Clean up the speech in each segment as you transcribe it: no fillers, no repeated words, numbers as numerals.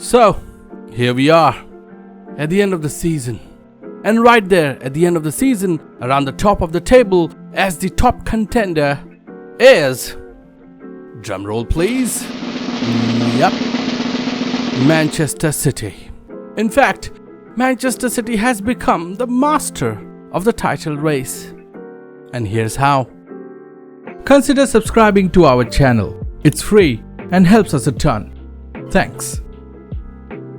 So, here we are, at the end of the season. And right there, at the end of the season, around the top of the table, as the top contender is, drumroll please, yep, Manchester City. In fact, Manchester City has become the master of the title race. And here's how. Consider subscribing to our channel. It's free and helps us a ton. Thanks.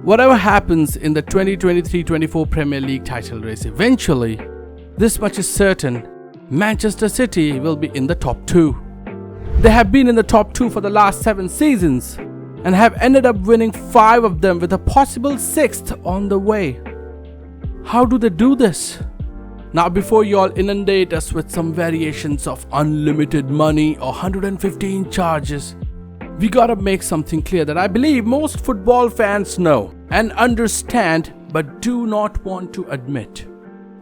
Whatever happens in the 2023-24 Premier League title race eventually, this much is certain, Manchester City will be in the top 2. They have been in the top 2 for the last 7 seasons and have ended up winning 5 of them with a possible 6th on the way. How do they do this? Now before you all inundate us with some variations of unlimited money or 115 charges, we gotta make something clear that I believe most football fans know and understand but do not want to admit.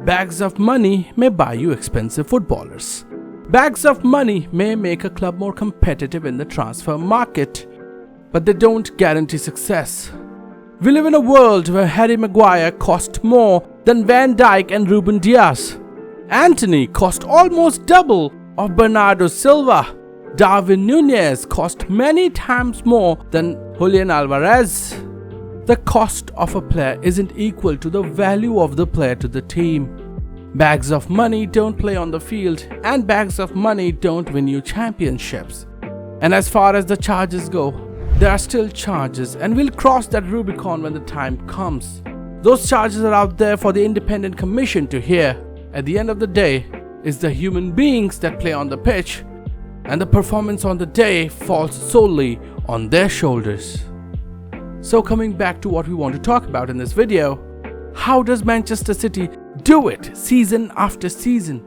Bags of money may buy you expensive footballers. Bags of money may make a club more competitive in the transfer market, but they don't guarantee success. We live in a world where Harry Maguire cost more than Van Dijk and Ruben Dias. Anthony cost almost double of Bernardo Silva. Darwin Núñez cost many times more than Julian Alvarez. The cost of a player isn't equal to the value of the player to the team. Bags of money don't play on the field, and bags of money don't win you championships. And as far as the charges go, there are still charges, and we'll cross that Rubicon when the time comes. Those charges are out there for the independent commission to hear. At the end of the day, it's the human beings that play on the pitch, and the performance on the day falls solely on their shoulders. So coming back to what we want to talk about in this video, how does Manchester City do it season after season?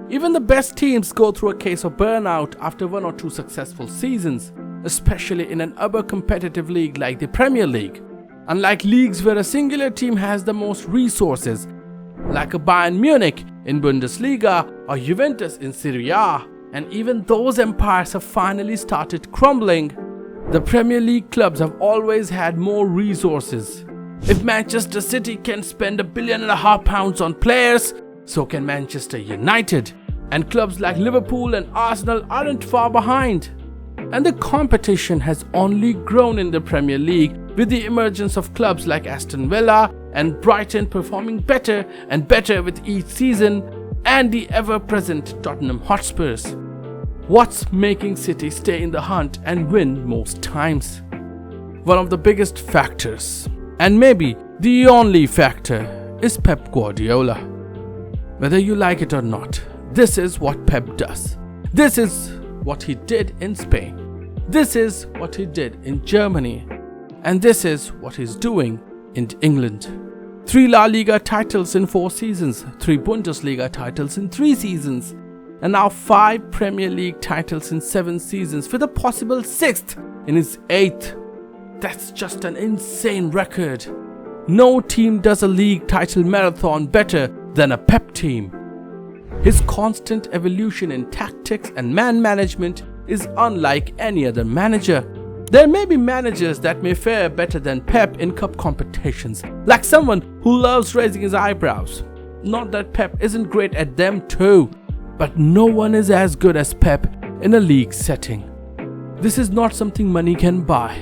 Even the best teams go through a case of burnout after 1 or 2 successful seasons, especially in an uber-competitive league like the Premier League. Unlike leagues where a singular team has the most resources, like a Bayern Munich in Bundesliga or Juventus in Serie A, and even those empires have finally started crumbling, the Premier League clubs have always had more resources. If Manchester City can spend £1.5 billion on players, so can Manchester United. And clubs like Liverpool and Arsenal aren't far behind. And the competition has only grown in the Premier League with the emergence of clubs like Aston Villa and Brighton performing better and better with each season, and the ever-present Tottenham Hotspurs. What's making City stay in the hunt and win most times? One of the biggest factors, and maybe the only factor, is Pep Guardiola. Whether you like it or not, this is what Pep does. This is what he did in Spain. This is what he did in Germany. And this is what he's doing in England. 3 La Liga titles in 4 seasons, 3 Bundesliga titles in 3 seasons, and now 5 Premier League titles in 7 seasons with a possible 6th in his 8th. That's just an insane record. No team does a league title marathon better than a Pep team. His constant evolution in tactics and man management is unlike any other manager. There may be managers that may fare better than Pep in cup competitions, like someone who loves raising his eyebrows. Not that Pep isn't great at them too, but no one is as good as Pep in a league setting. This is not something money can buy.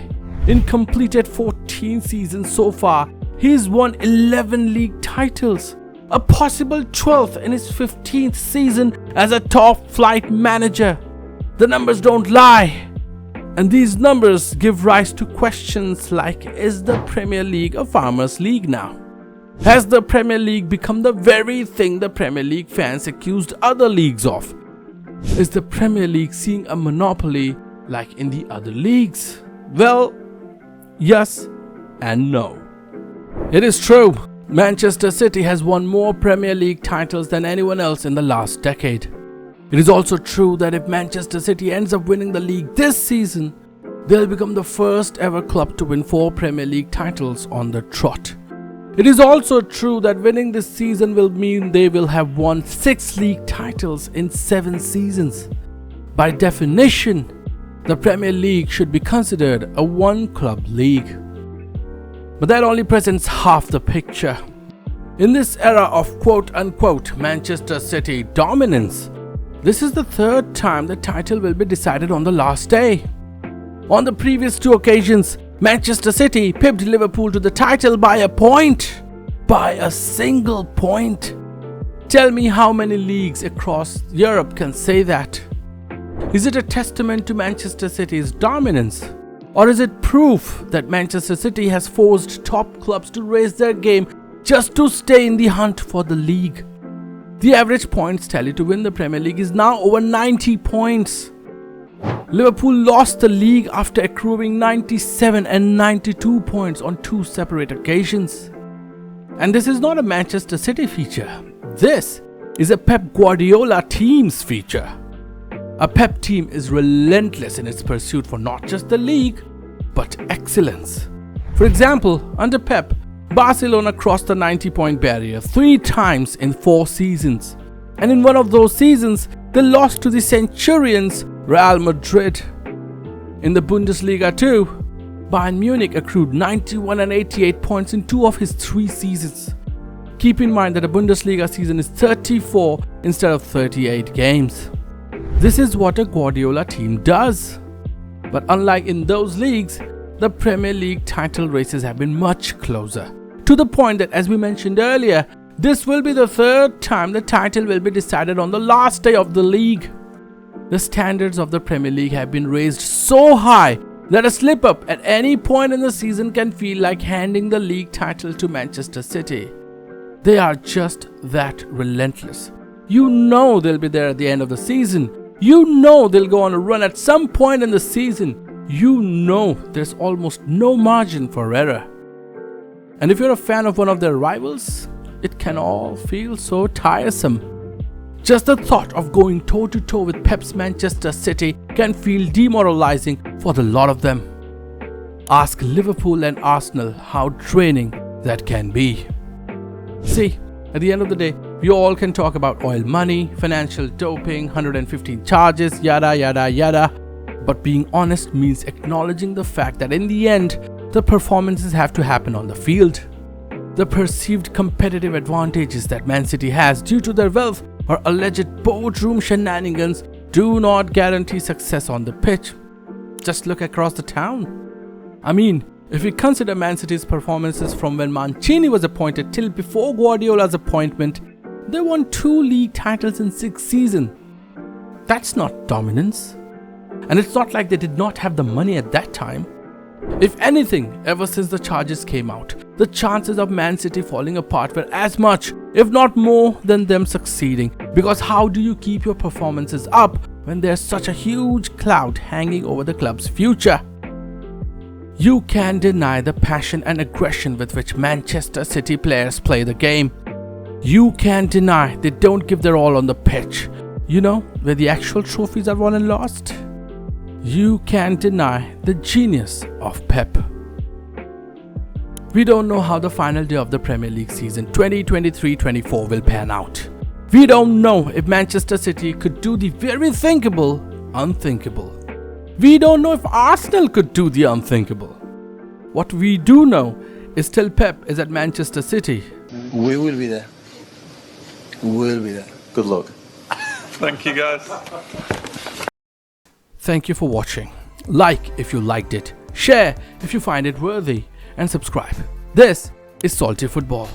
In completed 14 seasons so far, he's won 11 league titles, a possible 12th in his 15th season as a top-flight manager. The numbers don't lie. And these numbers give rise to questions like, is the Premier League a farmers' league now? Has the Premier League become the very thing the Premier League fans accused other leagues of? Is the Premier League seeing a monopoly like in the other leagues? Well, yes and no. It is true, Manchester City has won more Premier League titles than anyone else in the last decade. It is also true that if Manchester City ends up winning the league this season, they'll become the first ever club to win 4 Premier League titles on the trot. It is also true that winning this season will mean they will have won 6 league titles in 7 seasons. By definition, the Premier League should be considered a one-club league. But that only presents half the picture. In this era of quote-unquote Manchester City dominance, this is the third time the title will be decided on the last day. On the previous two occasions, Manchester City pipped Liverpool to the title by a point. By a single point. Tell me how many leagues across Europe can say that. Is it a testament to Manchester City's dominance? Or is it proof that Manchester City has forced top clubs to raise their game just to stay in the hunt for the league? The average points tally to win the Premier League is now over 90 points. Liverpool lost the league after accruing 97 and 92 points on two separate occasions. And this is not a Manchester City feature. This is a Pep Guardiola team's feature. A Pep team is relentless in its pursuit for not just the league, but excellence. For example, under Pep, Barcelona crossed the 90-point barrier 3 times in 4 seasons. And in one of those seasons, they lost to the Centurions, Real Madrid. In the Bundesliga too, Bayern Munich accrued 91 and 88 points in 2 of his 3 seasons. Keep in mind that a Bundesliga season is 34 instead of 38 games. This is what a Guardiola team does. But unlike in those leagues, the Premier League title races have been much closer. To the point that, as we mentioned earlier, this will be the third time the title will be decided on the last day of the league. The standards of the Premier League have been raised so high that a slip up at any point in the season can feel like handing the league title to Manchester City. They are just that relentless. You know they'll be there at the end of the season. You know they'll go on a run at some point in the season. You know there's almost no margin for error. And if you're a fan of one of their rivals, it can all feel so tiresome. Just the thought of going toe-to-toe with Pep's Manchester City can feel demoralizing for the lot of them. Ask Liverpool and Arsenal how draining that can be. See, at the end of the day, we all can talk about oil money, financial doping, 115 charges, yada yada yada. But being honest means acknowledging the fact that in the end, the performances have to happen on the field. The perceived competitive advantages that Man City has due to their wealth or alleged boardroom shenanigans do not guarantee success on the pitch. Just look across the town. I mean, if we consider Man City's performances from when Mancini was appointed till before Guardiola's appointment, they won 2 league titles in 6 seasons. That's not dominance. And it's not like they did not have the money at that time. If anything, ever since the charges came out, the chances of Man City falling apart were as much, if not more, than them succeeding. Because how do you keep your performances up when there's such a huge cloud hanging over the club's future? You can't deny the passion and aggression with which Manchester City players play the game. You can't deny they don't give their all on the pitch. You know, where the actual trophies are won and lost. You can't deny the genius of Pep. We don't know how the final day of the Premier League season 2023-24 will pan out. We don't know if Manchester City could do the very thinkable, unthinkable. We don't know if Arsenal could do the unthinkable. What we do know is till Pep is at Manchester City, we will be there. We will be there. Good luck. Thank you, guys. Thank you for watching. Like if you liked it, share if you find it worthy, and subscribe. This is Salty Football.